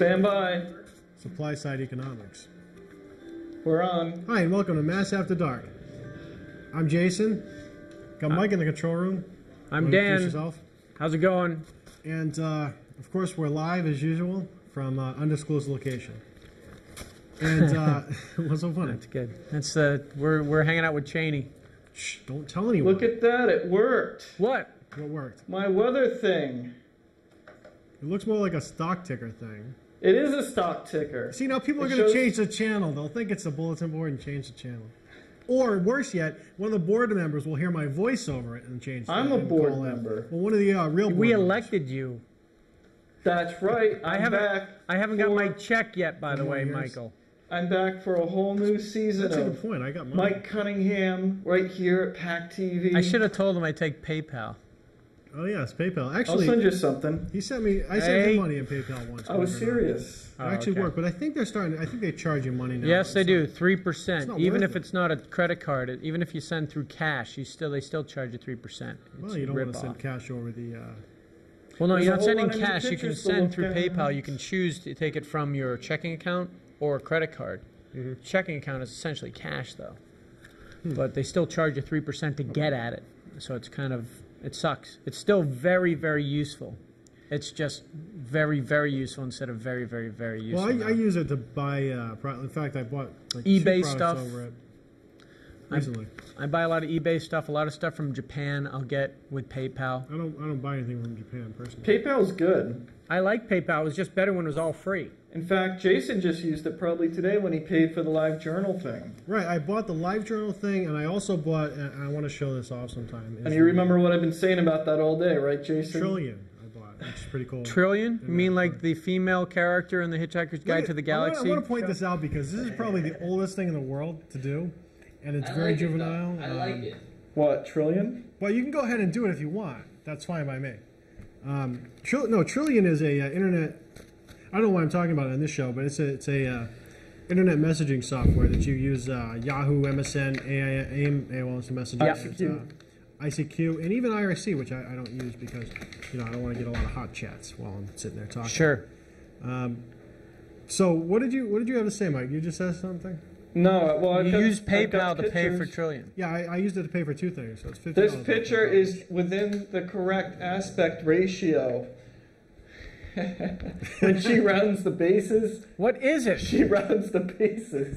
Stand by. Supply side economics. We're on. Hi, and welcome to Mass After Dark. I'm Jason. Got Mike in the control room. I'm Dan. Yourself? How's it going? And of course, we're live as usual from undisclosed location. And what's so funny? That's good. That's we're hanging out with Cheney. Shh! Don't tell anyone. Look at that. It worked. What? What worked? My weather thing. It looks more like a stock ticker thing. It is a stock ticker. See, now people are going to change the channel. They'll think it's a bulletin board and change the channel. Or worse yet, one of the board members will hear my voice over it and change. I'm a board member. Well, one of the real. We elected you. That's right. I haven't got my check yet, by the way, Michael. I'm back for a whole new season. That's a good point. I got mine. Mike Cunningham right here at PAC TV. I should have told him I take PayPal. Oh yes, PayPal. Actually, I'll send you something. He sent me. I sent him money in PayPal once. I was serious. It actually worked, but I think they're starting. I think they charge you money now. Yes, they do. 3%. Even if it. it's not a credit card, even if you send through cash, they still charge you 3%. Well, you don't want to send cash over the. Well, no, There's you're a not whole sending lot of cash. You can pictures to send look through at. PayPal. You can choose to take it from your checking account or a credit card. Checking account is essentially cash, though. But they still charge you 3% to get at it. So it's kind of, it sucks. It's still very, very useful. It's just very, very useful instead of very, very, very useful. Well, I use it to buy. In fact, I bought like eBay 2 stuff over it recently. I buy a lot of eBay stuff. A lot of stuff from Japan I'll get with PayPal. I don't buy anything from Japan personally. PayPal's good. I like PayPal. It was just better when it was all free. In fact, Jason just used it probably today when he paid for the live journal thing. Right, I bought the live journal thing, and I also bought. And I want to show this off sometime. And you remember what I've been saying about that all day, right, Jason? Trillion. I bought, which is pretty cool. Trillion? You mean like the female character in the Hitchhiker's Guide to the Galaxy? I want to point this out because this is probably the oldest thing in the world to do, and it's very juvenile. I like it. What, Trillion? Well, you can go ahead and do it if you want. That's fine by me. Trillion is a internet. I don't know why I'm talking about it on this show, but it's a internet messaging software that you use Yahoo, MSN, AOL Instant Messaging, ICQ, and even IRC, which I don't use because I don't want to get a lot of hot chats while I'm sitting there talking. Sure. So what did you have to say, Mike? You just said something. No, well, you use PayPal to pay for Trillion. Yeah, I used it to pay for 2 things, so it's $50. This picture is within the correct aspect ratio. When she rounds the bases. What is it? She rounds the bases.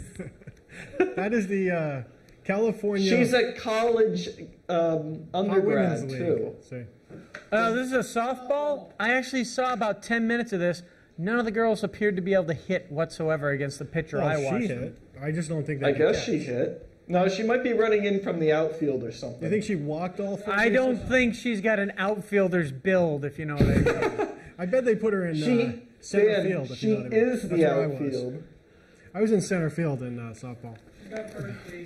That is the California. She's a college undergrad, too. This is a softball? I actually saw about 10 minutes of this. None of the girls appeared to be able to hit whatsoever against the pitcher I watched. She hit. I just don't think that. I guess she hit. No, she might be running in from the outfield or something. You think she walked all 4 I don't think she's got an outfielder's build, if you know what I mean. I bet they put her in center field. If She you know what I mean. is the outfield. I was in center field in softball.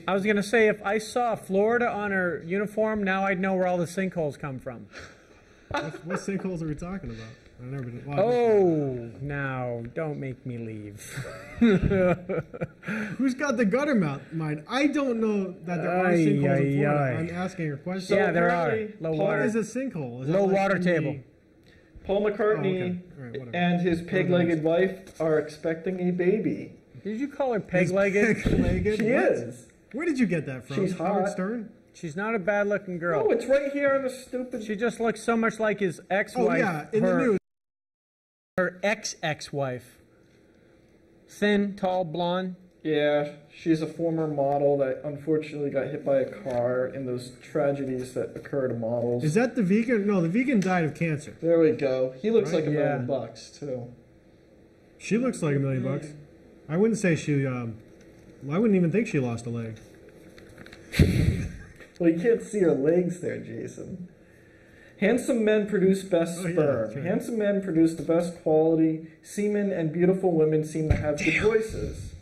I was going to say, if I saw Florida on her uniform, now I'd know where all the sinkholes come from. What sinkholes are we talking about? I've never been. Now, don't make me leave. Who's got the gutter mind? I don't know that there are sinkholes in Florida. I'm asking her question. So yeah, there are. Low water. What is a sinkhole? Is low water table. Paul McCartney and his peg-legged wife are expecting a baby. Did you call her peg-legged? Peg-legged? She is. Where did you get that from? She's hot. Howard Stern? She's not a bad-looking girl. Oh, it's right here on the stupid... She just looks so much like his ex-wife. Oh, yeah, in the news. Her ex-ex-wife. Thin, tall, blonde. Yeah, she's a former model that unfortunately got hit by a car in those tragedies that occur to models. Is that the vegan? No, the vegan died of cancer. There we go. He looks like $1 million, too. She looks like $1 million. I wouldn't say she... I wouldn't even think she lost a leg. Well, you can't see her legs there, Jason. Handsome men produce best sperm. Right. Handsome men produce the best quality semen, and beautiful women seem to have good voices,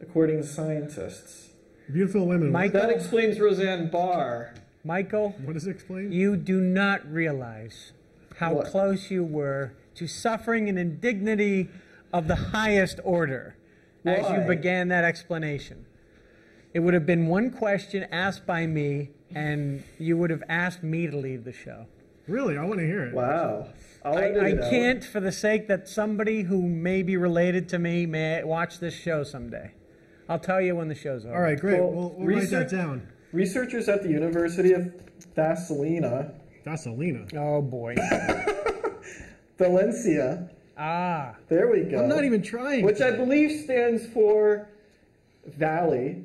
according to scientists. Beautiful women. That explains Roseanne Barr. Michael, what does it explain? You do not realize how close you were to suffering an indignity of the highest order as you began that explanation. It would have been one question asked by me, and you would have asked me to leave the show. Really, I want to hear it. Wow. I can't for the sake that somebody who may be related to me may watch this show someday. I'll tell you when the show's over. All right, great. Well, We'll write that down. Researchers at the University of Vaselina, Oh, boy. Valencia. Ah. There we go. I'm not even trying. Which I believe stands for valley.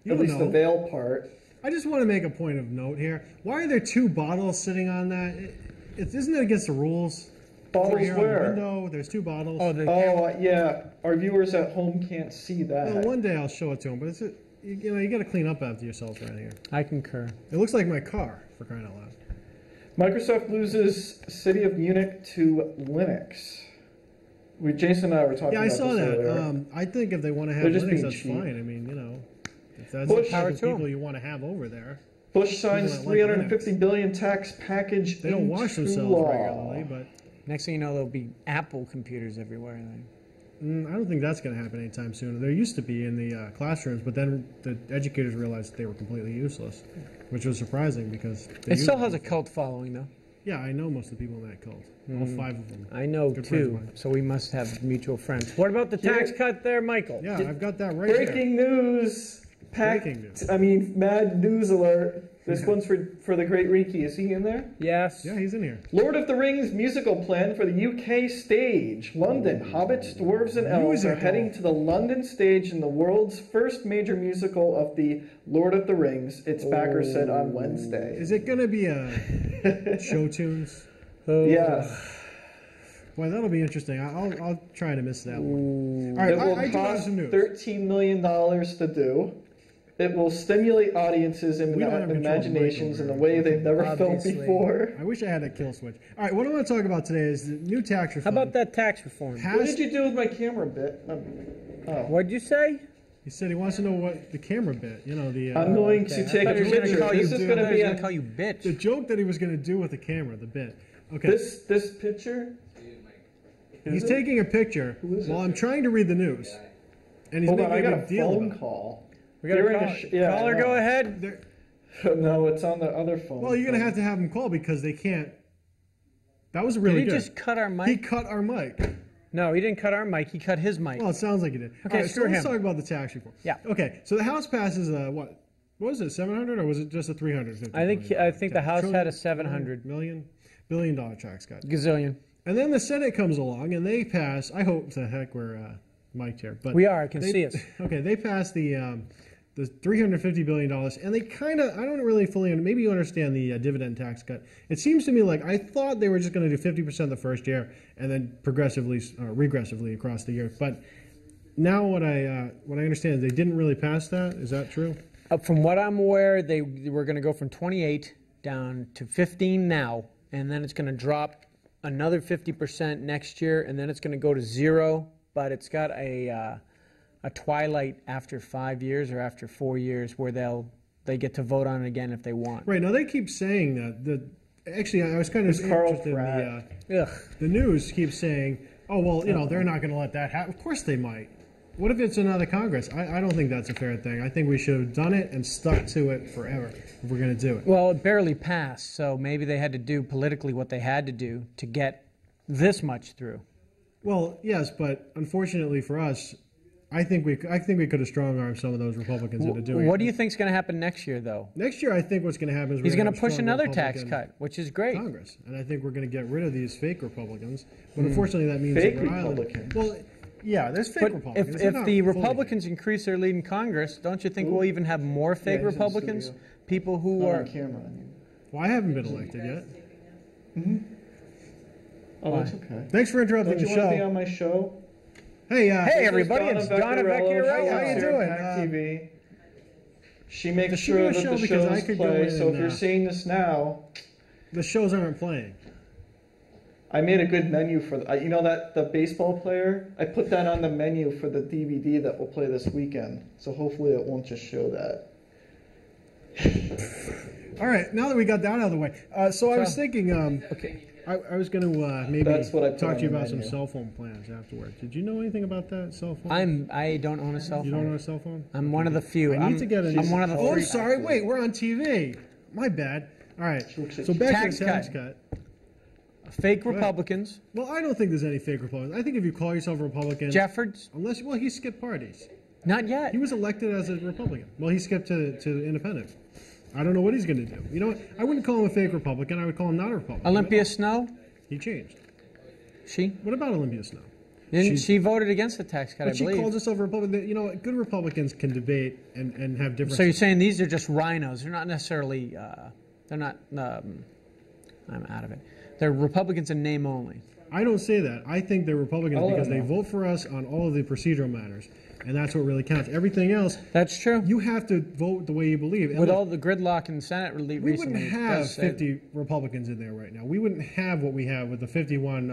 You At don't least the know. veil part. I just want to make a point of note here. Why are there 2 bottles sitting on that? Isn't it against the rules? Bottles Here on the where? window, there's 2 bottles. Oh, yeah. Our viewers at home can't see that. Well, one day I'll show it to them, but you got to clean up after yourself around here. I concur. It looks like my car, for crying out loud. Microsoft loses City of Munich to Linux. Jason and I were talking Yeah, I about saw this that. earlier. I think if they want to have They're just Linux, being that's cheap. fine. I mean, if that's Bush- the type Power of to 'em. people you want to have over there. Bush signs People that like $350 billion tax package. They don't wash into themselves law. regularly, but Next thing you know, there'll be Apple computers everywhere. I don't think that's going to happen anytime soon. There used to be in the classrooms, but then the educators realized they were completely useless, which was surprising because they It still used has a them. cult following, though. Yeah, I know most of the people in that cult. All 5 of them. I know, Good friends of too. mine. So we must have mutual friends. What about the tax Yeah. cut there, Michael? Yeah, I've got that right here. Breaking news. Breaking news. Mad news alert. This one's for the great Riki. Is he in there? Yes. Yeah, he's in here. Lord of the Rings musical plan for the UK stage. London. Hobbits, dwarves, and elves are Musical. heading to the London stage in the world's first major musical of the Lord of the Rings, its backer said on Wednesday. Is it going to be a show tunes? Yes. Boy, that'll be interesting. I'll try to miss that one. All right, It will I do have cost some news. $13 million to do. It will stimulate audiences and We don't have control of the imaginations in a mic over way here. they've never felt Obviously. before. I wish I had a kill switch. All right, what I want to talk about today is the new tax How reform. about that tax reform? What did you do with my camera bit? What'd you say? He said he wants to know what the camera bit. The I'm going to take a picture. This is going to be going to a, call you bitch. the joke that he was going to do with the camera, the bit. Okay, this picture. he's taking a picture is while it? I'm trying to read the news, and he's Hold on, I making got a a big deal phone about it. call. We got They're in a a call. sh- yeah, Caller, I know. go ahead. They're- No, it's on the other phone. Well, you're going to have to have him call because they can't. That was really Did he good. just cut our He mic? cut our mic. No, he didn't cut our mic. He cut his mic. Well, it sounds like he did. Okay, All right, so screw let's him. talk about the tax reform. Yeah. Okay, so the House passes what? What was it, 700 or was it just a 350? I think the House had a 700 billion dollar tax cut. gazillion. And then the Senate comes along and they pass. I hope to heck we're mic'd here, but We are. I can they- see us. Okay, they passed the $350 billion, and they kind of, I don't really fully, maybe you understand the dividend tax cut. It seems to me like I thought they were just going to do 50% the first year and then regressively across the year. But now what I understand is they didn't really pass that. Is that true? From what I'm aware, they were going to go from 28 down to 15 now, and then it's going to drop another 50% next year, and then it's going to go to 0. But it's got a twilight after 5 years or after 4 years where they get to vote on it again if they want. Right, now they keep saying that. Actually, I was kind of It's Carl interested in Pratt. Ugh. the news keeps saying, oh, well, they're not going to let that happen. Of course they might. What if it's another Congress? I don't think that's a fair thing. I think we should have done it and stuck to it forever if we're going to do it. Well, it barely passed, so maybe they had to do politically what they had to do to get this much through. Well, yes, but unfortunately for us, I think we could have strong-armed some of those Republicans into doing it. What do you think's going to happen next year, though? Next year, I think what's going to happen is He's we're going to have push strong another tax Republican cut, which is great. Congress, and I think we're going to get rid of these fake Republicans. But unfortunately, that means Fake that Rhode Island. Republicans. Well, yeah, there's fake But Republicans. if They're not the fully- Republicans increase their lead in Congress, don't you think we'll even have more fake Yeah, he's in the Republicans? studio. People who Not are. on camera. I mean. Well, I haven't been elected yet. Oh, that's okay. Thanks for interrupting Don't you the want to be show. on my show? Hey, Hey, everybody, it's Donna Vecchiarello. How you doing? TV. She makes Does she do sure a that show the because I shows could go play. in So if and, you're seeing this now, the shows aren't playing. I made a good menu for you know that the baseball player. I put that on the menu for the DVD that will play this weekend. So hopefully it won't just show that. All right, now that we got that out of the way, so I was thinking, Okay. I was going to maybe That's what I put talk on to you the about some menu. cell phone plans afterwards. Did you know anything about that cell phone? I don't own a cell phone. You don't own a cell phone? I'm one of the few. I need to get a. I'm one of the Oh, I'm three. sorry. Wait, we're on TV. My bad. All right. Looks at So back Tax to the tax cut. cut. Fake Republicans. Well, I don't think there's any fake Republicans. I think if you call yourself a Republican, Jeffords? well, he skipped parties. Not yet. He was elected as a Republican. Well, he skipped to independent. I don't know what he's going to do. You know what? I wouldn't call him a fake Republican. I would call him not a Republican. Olympia Snow? He changed. She? What about Olympia Snow? Didn't she voted against the tax cut, I But she believe. calls herself a Republican. You know what? Good Republicans can debate and have different. So you're saying these are just rhinos. They're not necessarily, they're not, I'm out of it. They're Republicans in name only. I don't say that. I think they're Republicans I'll let because they them know. vote for us on all of the procedural matters. And that's what really counts. Everything else, That's true. you have to vote the way you believe. And With look, all the gridlock in the Senate we recently, wouldn't it have does say- 50 Republicans in there right now. We wouldn't have what we have with the 51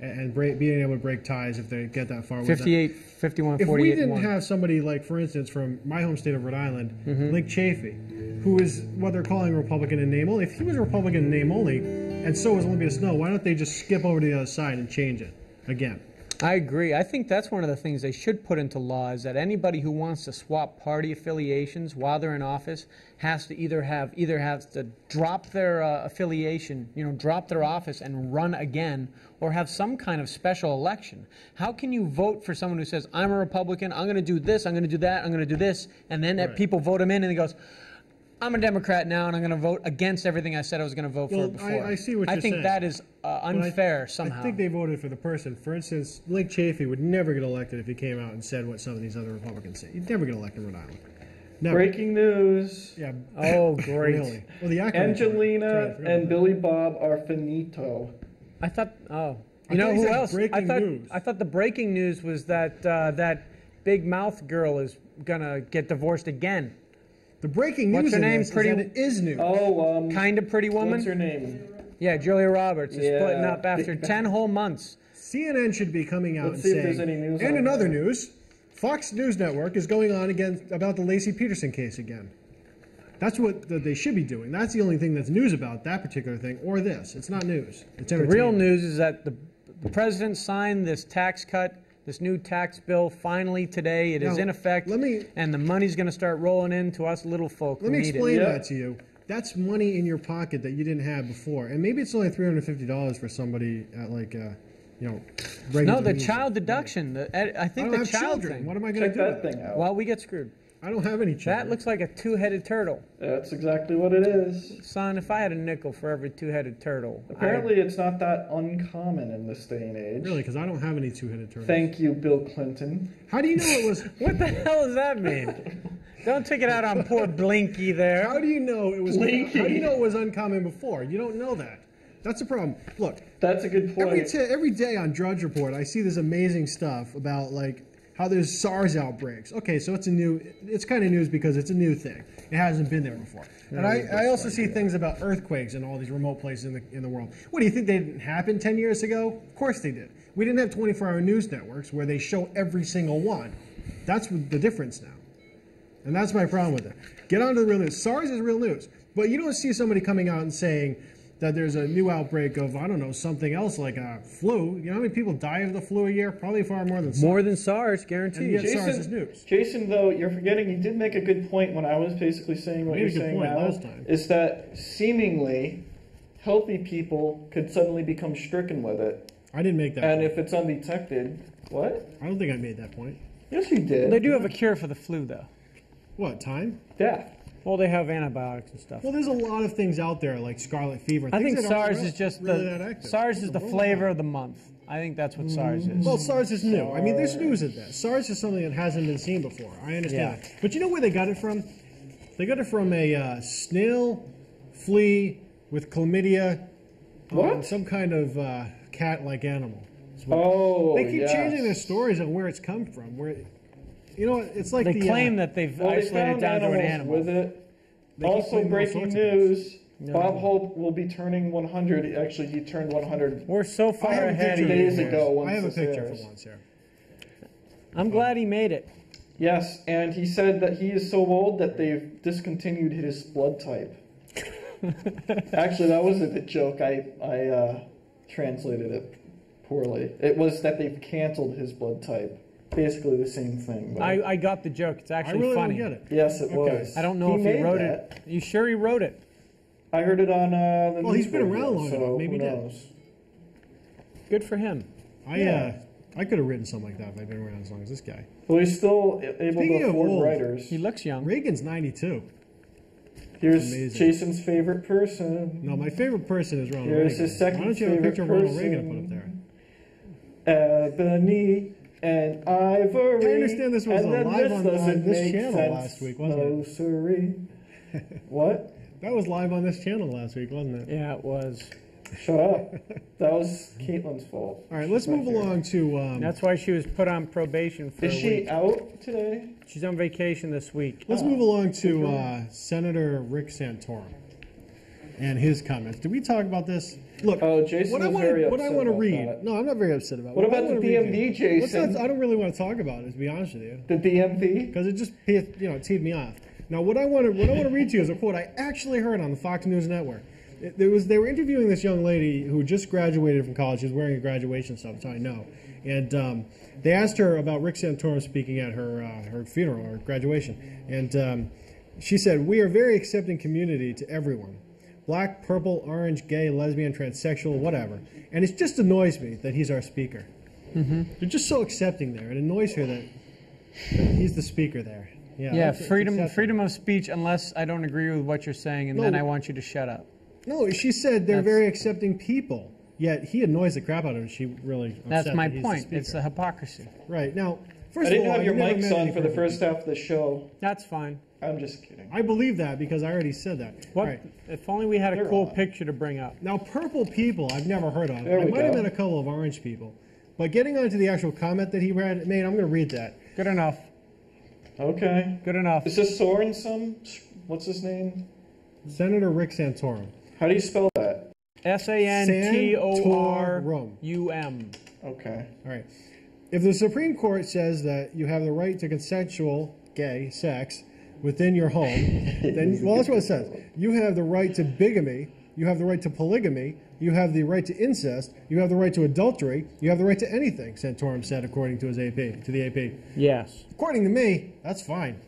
and being able to break ties if they get that far. with that. 58, 51, If 48, we didn't 1. have somebody like, for instance, from my home state of Rhode Island, Link Chafee, who is what they're calling a Republican in name only, if he was a Republican in name only, and so was Olympia Snow, why don't they just skip over to the other side and change it again? I agree. I think that's one of the things they should put into law is that anybody who wants to swap party affiliations while they're in office has to either have to drop their affiliation, drop their office and run again, or have some kind of special election. How can you vote for someone who says, I'm a Republican, I'm going to do this, I'm going to do that, I'm going to do this, and then people vote him in and he goes, I'm a Democrat now, and I'm going to vote against everything I said I was going to vote for before. I see what I you're think saying. that is unfair somehow. I think they voted for the person. For instance, Link Chafee would never get elected if he came out and said what some of these other Republicans say. He'd never get elected in Rhode Island. Never. Breaking news. Yeah. Oh, great. Really? Well, the acronym. Angelina Sorry, I and forgot Billy Bob are finito. I thought, I you know thought you who said else? breaking news. I thought the breaking news was that that big mouth girl is gonna get divorced again. The breaking What's news her in name? this is Pretty- that it is news. Oh, Kind of pretty woman. what's her name? Yeah, Julia Roberts is Yeah. splitting up after 10 whole months. CNN should be coming out Let's and see if saying, there's any news and on in other that. news, Fox News Network is going on again about the Lacey Peterson case again. That's what they should be doing. That's the only thing that's news about that particular thing, or this. It's not news. It's The real entertainment. news is that the president signed this tax cut, this new tax bill finally today. It is Now, in effect, and the money's going to start rolling in to us little folk Let who me need explain it. Yeah. that to you. That's money in your pocket that you didn't have before, and maybe it's only $350 for somebody at right No, into the means. child deduction. I I think don't the have child children. thing. What am I going to Check do? that with it? thing out. Well, we get screwed. I don't have any children. That looks like a two-headed turtle. That's exactly what it is. Son, if I had a nickel for every two-headed turtle, Apparently, it's not that uncommon in this day and age. Really, because I don't have any two-headed turtles. Thank you, Bill Clinton. How do you know it was? what the hell does that mean? Don't take it out on poor Blinky there. How do you know it was? Leaky. How do you know it was uncommon before? You don't know that. That's the problem. Look, That's a good point. every day on Drudge Report, I see this amazing stuff about how there's SARS outbreaks. Okay, so it's kind of news because it's a new thing. It hasn't been there before. And I also see things about earthquakes in all these remote places in the world. What, do you think they didn't happen 10 years ago? Of course they did. We didn't have 24-hour news networks where they show every single one. That's the difference now. And that's my problem with it. Get on to the real news. SARS is real news. But you don't see somebody coming out and saying that there's a new outbreak of, I don't know, something else like a flu. You know how many people die of the flu a year? Probably far more than SARS. More than SARS, And guaranteed. yet SARS is news. Jason, though, you're forgetting you did make a good point when I was basically saying what You you're made a good saying point now. last time. Is that seemingly healthy people could suddenly become stricken with it. I didn't make that And point. if it's undetected, what? I don't think I made that point. Yes, you did. They do have a cure for the flu, though. What, time? Death. Well, they have antibiotics and stuff. Well, there's a lot of things out there like scarlet fever. I think things that aren't SARS is just really that active. SARS is the World flavor wide. of the month. I think that's what SARS is. Well, SARS is new. I mean, there's news in that. SARS is something that hasn't been seen before. I understand Yeah. that. But you know where they got it from? They got it from a snail flea with chlamydia on What? some kind of cat-like animal. Oh, They keep yes. changing their stories on where it's come from. You know, it's like They the claim that they've Well, they isolated found down to an animals animal. with it. They keep Also, claiming all breaking sorts of things. news. Bob Hope will be turning 100. Actually, he turned 100 We're so far I have a ahead picture of of you days here. ago. Once I have a this picture airs. for once here. I'm glad he made it. Yes, and he said that he is so old that they've discontinued his blood type. Actually, that wasn't a joke. I translated it poorly. It was that they've canceled his blood type. Basically the same thing. But I got the joke. It's I actually really funny. don't get it. yes, it Okay. was. I don't know if he made wrote that. it. You sure he wrote it? I heard it on the Well, he's news been radio, around long so enough. Maybe who he did. knows? Good for him. I could have written something like that if I'd been around as long as this guy. Well, he's still able Speaking to of afford old, writers. He looks young. Reagan's 92. Here's Amazing. Jason's favorite person. No, my favorite person is Ronald Here's Reagan. his second Why don't you have a favorite picture of Ronald person. Reagan to put up there? Ebony and Ivory. I understand this was and then live on doesn't this make channel sense. last week, wasn't it? No, siree. What? That was live on this channel last week, wasn't it? Yeah, it was. Shut up. That was Caitlin's fault. All right, let's She's not move here. along to. That's why she was put on probation for Is a she week. out today? She's on vacation this week. Let's move along to Senator Rick Santorum and his comments. Did we talk about this? Look, Oh, Jason what I was want very to upset read. about that. No, I'm not very upset about it. What I about wanna the read DMV, you- Jason? I don't really want to talk about it, to be honest with you, The DMV? because it just teed me off. Now, what I want to read to you is a quote I actually heard on the Fox News Network. They were interviewing this young lady who just graduated from college. She was wearing a graduation stuff, so I know. And they asked her about Rick Santorum speaking at her funeral or graduation, and she said, "We are a very accepting community to everyone, black, purple, orange, gay, lesbian, transsexual, whatever. And it just annoys me that he's our speaker. Mm-hmm. They're just so accepting there. It annoys her that he's the speaker there. Yeah, it's freedom accepting. of speech unless I don't agree with what you're saying, and No. then I want you to shut up. No, she said they're That's- very accepting people. Yet he annoys the crap out of her. She really upset That's my that he's the point. speaker. It's the hypocrisy. Right. Now, I first didn't of all, have your I've never mics met on any for the perfect first people. half of the show. That's fine. I'm just kidding. I believe that because I already said that. What? All right. If only we had a They're cool on. picture to bring up. Now, purple people I've never heard of. There I we might have go. met a couple of orange people. But getting on to the actual comment that he made, I'm going to read that. Good enough. Okay. Good enough. Is this Sorensen? What's his name? Senator Rick Santorum. How do you spell that? SANTORUM. Okay. All right. If the Supreme Court says that you have the right to consensual gay sex within your home, then, well, that's what it says. You have the right to bigamy. You have the right to polygamy. You have the right to incest. You have the right to adultery. You have the right to anything, Santorum said, according to his AP, to the AP. Yes. According to me, that's fine.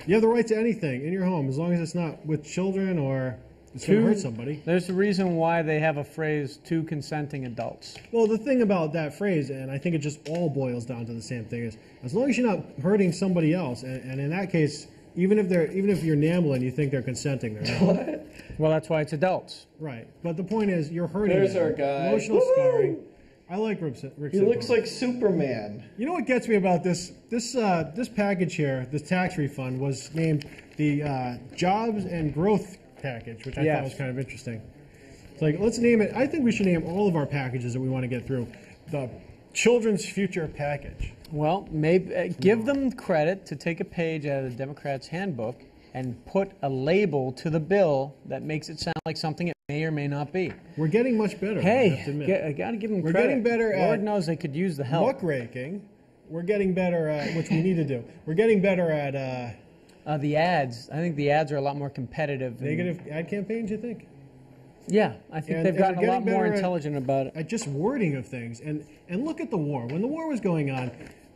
You have the right to anything in your home as long as it's not with children or it's going to hurt somebody. There's a reason why they have a phrase, two consenting adults. Well, the thing about that phrase, and I think it just all boils down to the same thing, is as long as you're not hurting somebody else, and in that case, even if you're nambling, you think they're consenting, they're not. What? Well, that's why it's adults. Right. But the point is, you're hurting There's them. our guy. Emotional Woo-hoo! scarring. I like Rick He looks Santorum. like Superman. You know what gets me about this package here, this tax refund, was named the Jobs and Growth Package, which I thought was kind of interesting. It's like, let's name it. I think we should name all of our packages that we want to get through the Children's Future Package. Well, maybe give them credit to take a page out of the Democrats' handbook and put a label to the bill that makes it sound like something it may or may not be. We're getting much better. I have to Hey, admit. I got to give them We're credit. getting better Lord at knows they could use the help. muckraking. We're getting better at, which we need to do. We're getting better at The ads, I think the ads are a lot more competitive. and- negative ad campaigns, you think? Yeah, I think And- they've and gotten we're a lot getting more better at- intelligent about it. At just wording of things. And look at the war. When the war was going on,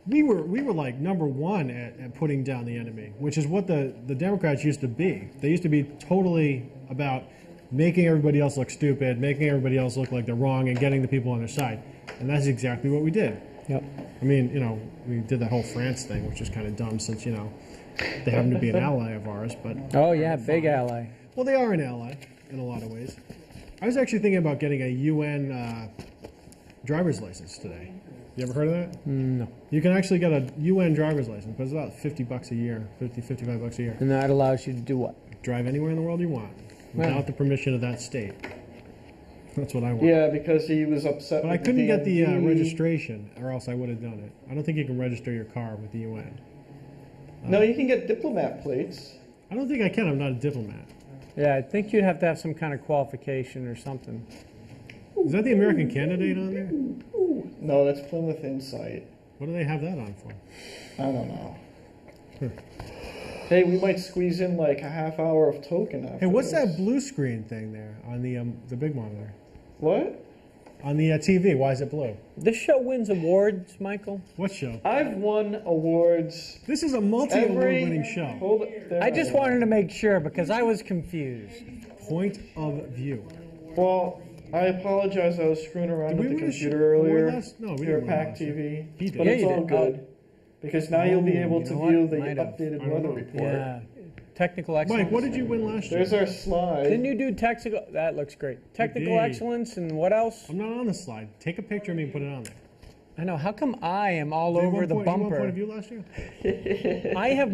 we were like number one at putting down the enemy, which is what the Democrats used to be. They used to be totally about making everybody else look stupid, making everybody else look like they're wrong, and getting the people on their side. And that's exactly what we did. Yep. I mean, we did that whole France thing, which is kind of dumb since, they happen to be an ally of ours. But Oh yeah, big ally. well, they are an ally in a lot of ways. I was actually thinking about getting a UN driver's license today. You ever heard of that? No. You can actually get a UN driver's license, but it's about $50 a year, $55 a year. And that allows you to do what? Drive anywhere in the world you want without Wow. the permission of that state. That's what I want. Yeah, because he was upset. But I with couldn't get the DMV. registration, or else I would have done it. I don't think you can register your car with the UN. No, you can get diplomat plates. I don't think I can. I'm not a diplomat. Yeah, I think you'd have to have some kind of qualification or something. Is that the American candidate on there? No, that's Plymouth Insight. What do they have that on for? I don't know. Hey, we might squeeze in like a half hour of token after Hey, what's this. that blue screen thing there on the big monitor? What? On the TV, why is it blue? This show wins awards, Michael. What show? I've won awards This is a multi-award every. winning show. Hold it. There I just wanted to make sure because I was confused. point of view. Well, I apologize. I was screwing around Did with we the win a computer show- earlier. No, we Here didn't at win Pack last year. TV. He did. But Yeah, it's you all did. good. Because now you'll be able you to know view what? the Might have. updated I don't weather know. report. Yeah. Technical excellence. Mike, what did you win last year? There's our slide. Didn't you do technical? That looks great. Technical did. excellence and what else? I'm not on the slide. Take a picture of me and put it on there. I know. How come I am all Did you over win the point- you won bumper? point of view last year? I have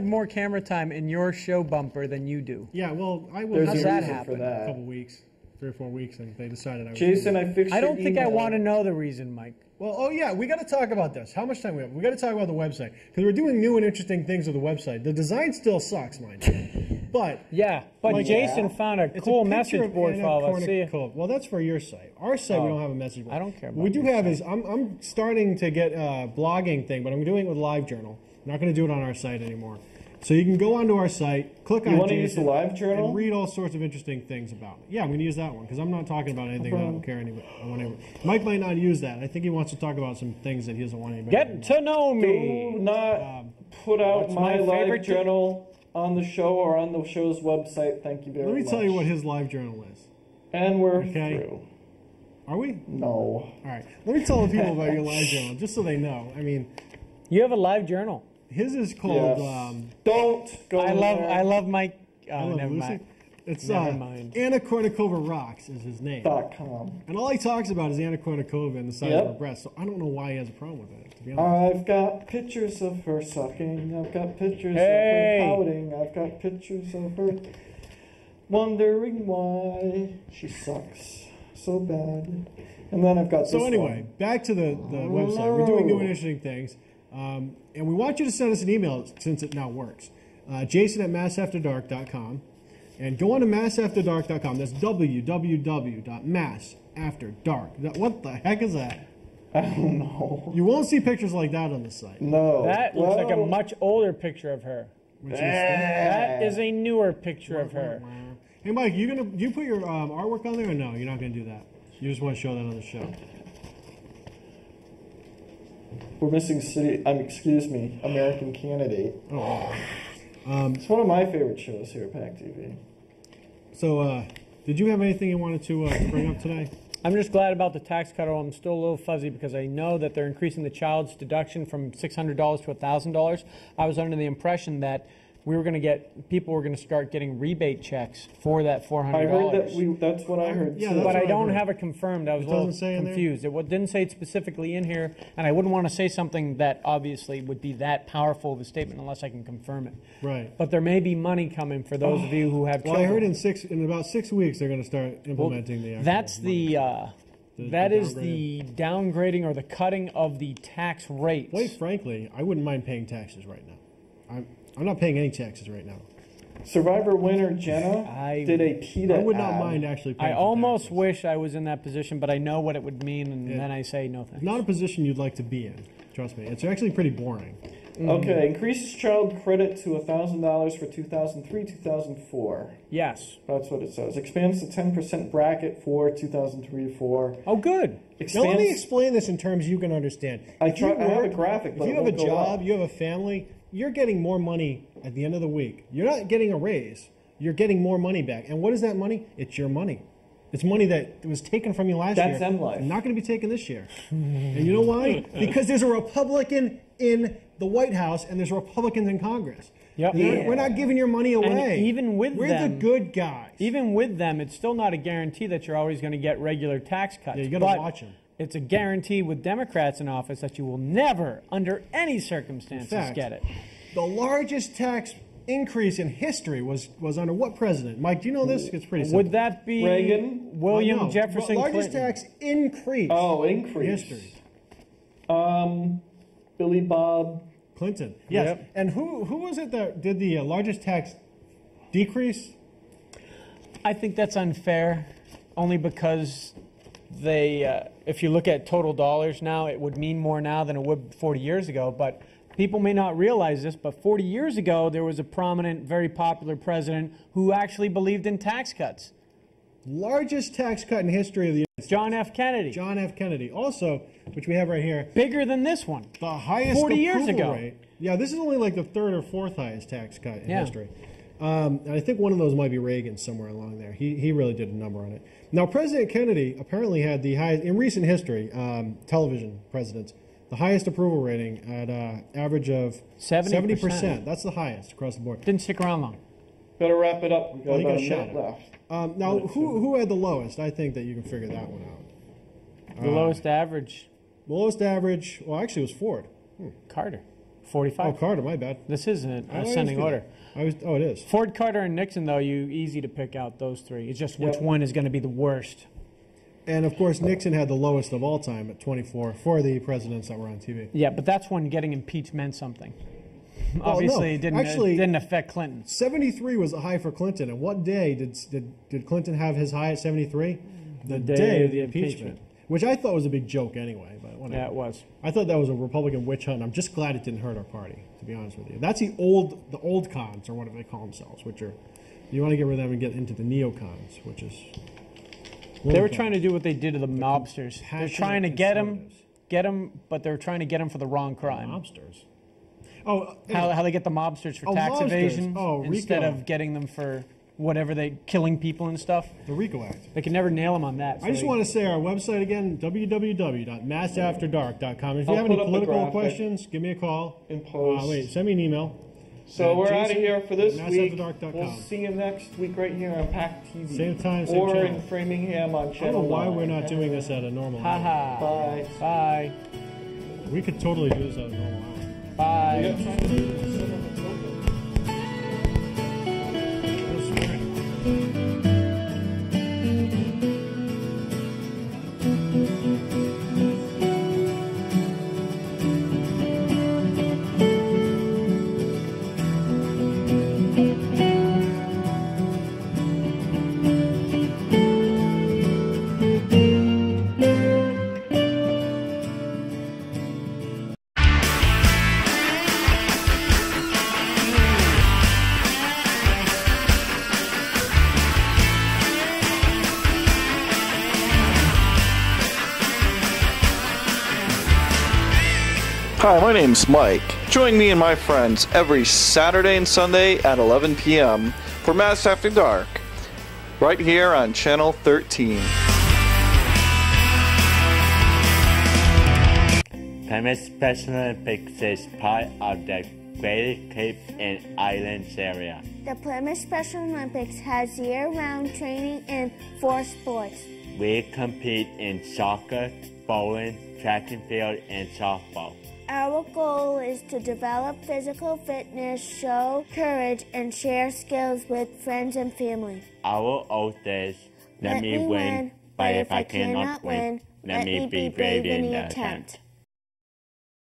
more camera time in your show bumper than you do. Yeah, well, I will. There's How's a that reason happen? for A that. couple weeks, 3 or 4 weeks, and they decided I was. Jason, I fixed I don't your think I email. want to know the reason, Mike. Well, oh yeah, we got to talk about this. How much time we have? We got to talk about the website because we're doing new and interesting things with the website. The design still sucks, mind you, but Yeah, but Like, Jason found a it's cool a picture message of board Anna for all of us. See, Kournikova. Well, that's for your site. Our site, we Oh. don't have a message board. I don't care What we about do your have is I'm starting to get a blogging thing, but I'm doing it with LiveJournal. I'm not going to do it on our site anymore. So you can go onto our site, click You on want to use the Jason, LiveJournal? and read all sorts of interesting things about it. Yeah, I'm going to use that one because I'm not talking about anything that I don't care anybody. Mike might not use that. I think he wants to talk about some things that he doesn't want anybody. get to know Do me. not put out what's my my live favorite journal on the show or on the show's website. Thank you very much. Let me tell you what his LiveJournal is. And we're Okay. through. Are we? No. All right. Let me tell the people about your LiveJournal just so they know. I mean, You have a live journal. his is called. Yes. Don't go I there. love Mike. I Oh, love never Lucy. mind. It's Never mind. Anna Kournikova Rocks is his name. .com. And all he talks about is Anna Kournikova and the size Yep. of her breast. So I don't know why he has a problem with it, to be honest. I've got pictures of her sucking. I've got pictures Hey. of her pouting. I've got pictures of her wondering why she sucks so bad. And then I've got So this anyway, one. back to the website. We're doing new and interesting things. And we want you to send us an email since it now works. Jason at massafterdark.com. And go on to massafterdark.com. That's www.massafterdark. What the heck is that? I don't know. You won't see pictures like that on the site. No. That looks like a Well, much older picture of her. Which is, That is a newer picture of her. Hey Mike, you put your artwork on there or no? You're not gonna do that. You just want to show that on the show. We're missing excuse me, American Candidate. Oh. Wow. It's one of my favorite shows here at Pack TV. So, did you have anything you wanted to bring up today? I'm just glad about the tax cut. I'm still a little fuzzy because I know that they're increasing the child's deduction from $600 to $1,000. I was under the impression that people were going to start getting rebate checks for that $400. I heard that's what I heard Yeah, too. that's But what I don't heard. have it confirmed. I was It a little doesn't say in there? confused. It didn't say it specifically in here, and I wouldn't want to say something that obviously would be that powerful of a statement unless I can confirm it. Right. But there may be money coming for those of you who have Well, children. I heard in about 6 weeks they're going to start implementing the. Actual That's money. that is downgrading. the downgrading or the cutting of the tax rates. Quite frankly, I wouldn't mind paying taxes right now. I'm not paying any taxes right now. Survivor winner Jenna I- did a PETA I would not ad. mind actually paying. I for almost taxes. wish I was in that position, but I know what it would mean, and Yeah. then I say no thanks. Not a position you'd like to be in. Trust me, it's actually pretty boring. Okay, increases child credit to $1,000 for 2003, 2004. Yes. That's what it says. Expands the 10% bracket for 2003 to 4. Oh, good. Now let me Expands. explain this in terms you can understand. I If you have a work- graphic, If but you it have a won't go job, up. you have a family, you're getting more money at the end of the week. You're not getting a raise. You're getting more money back. And what is that money? It's your money. It's money that was taken from you last year. That's M Life. Not going to be taken this year. And you know why? Because there's a Republican in the White House and there's Republicans in Congress. Yep. We're not giving your money away. even with we're them- the good guys. Even with them, it's still not a guarantee that you're always going to get regular tax cuts. Yeah, you gotta But watch 'em. It's a guarantee with Democrats in office that you will never, under any circumstances, In fact, get it. The largest tax increase in history was under what president? Mike, do you know this? It's pretty simple. Would that be Reagan? William No, Jefferson largest Clinton? tax increase Oh, in increase. history. Billy Bob. Clinton. Yes. Yep. And who was it that did the largest tax decrease? I think that's unfair, only because if you look at total dollars now, it would mean more now than it would 40 years ago. But people may not realize this, but 40 years ago, there was a prominent, very popular president who actually believed in tax cuts. Largest tax cut in history of the United States. John F. Kennedy. John F. Kennedy. Also, which we have right here, Bigger than this one. the highest 40 years approval ago. rate. Yeah, this is only like the third or fourth highest tax cut in Yeah. history. And I think one of those might be Reagan somewhere along there. He really did a number on it. Now, President Kennedy apparently had the highest, in recent history, television presidents, the highest approval rating at average of 70%. That's the highest across the board. Didn't stick around long. Better wrap it up. We got Well, you about got a shot minute it. left. Now, who had the lowest? I think that you can figure that one out. The lowest average, The lowest average, well, actually, it was Ford. Carter, Oh, 45. Carter, my bad. This is an I always ascending do order. that. Oh, it is. Ford, Carter, and Nixon, though, easy to pick out those three. It's just which Yep. one is going to be the worst. And of course, Nixon had the lowest of all time at 24 for the presidents that were on TV. Yeah, but that's when getting impeached meant something. no, Obviously, it actually- didn't affect Clinton. 73 was a high for Clinton. And what day did Clinton have his high at 73? The day day of of the the impeachment. impeachment. Which I thought was a big joke anyway. But whatever. Yeah, it was. I thought that was a Republican witch hunt. I'm just glad it didn't hurt our party, to be honest with you. That's the old cons, or whatever they call themselves, which are, you want to get rid of them and get into the neocons, which is... They were trying to do what they did to the mobsters. They're Passionate trying to conservatives. get them, but they're trying to get them for the wrong crime. Mobsters. Oh, How they get the mobsters for Oh, tax mobsters. evasion Oh, instead RICO. of getting them for whatever killing people and stuff. the RICO Act. They can never nail them on that. I just want to say our website again, www.massafterdark.com. If you I'll have any put up the political graphic questions, give me a call. in post. Wait, send me an email. So we're out of Jason here for this at week. massafterdark.com. We'll see you next week right here on PAC TV. Same time, same or channel. in Framingham on I don't know Channel why 9. we're not doing this at a normal hour. Haha. Bye. Bye. We could totally do this at a normal hour. Bye. We got time to do this. Hi, my name's Mike. Join me and my friends every Saturday and Sunday at 11 p.m. for Mass After Dark, right here on Channel 13. Plymouth Special Olympics is part of the Greater Cape and Islands area. The Plymouth Special Olympics has year-round training in 4 sports. We compete in soccer, bowling, track and field, and softball. Our goal is to develop physical fitness, show courage, and share skills with friends and family. Our oath is, let me win, but if I cannot win, let me be brave in the attempt.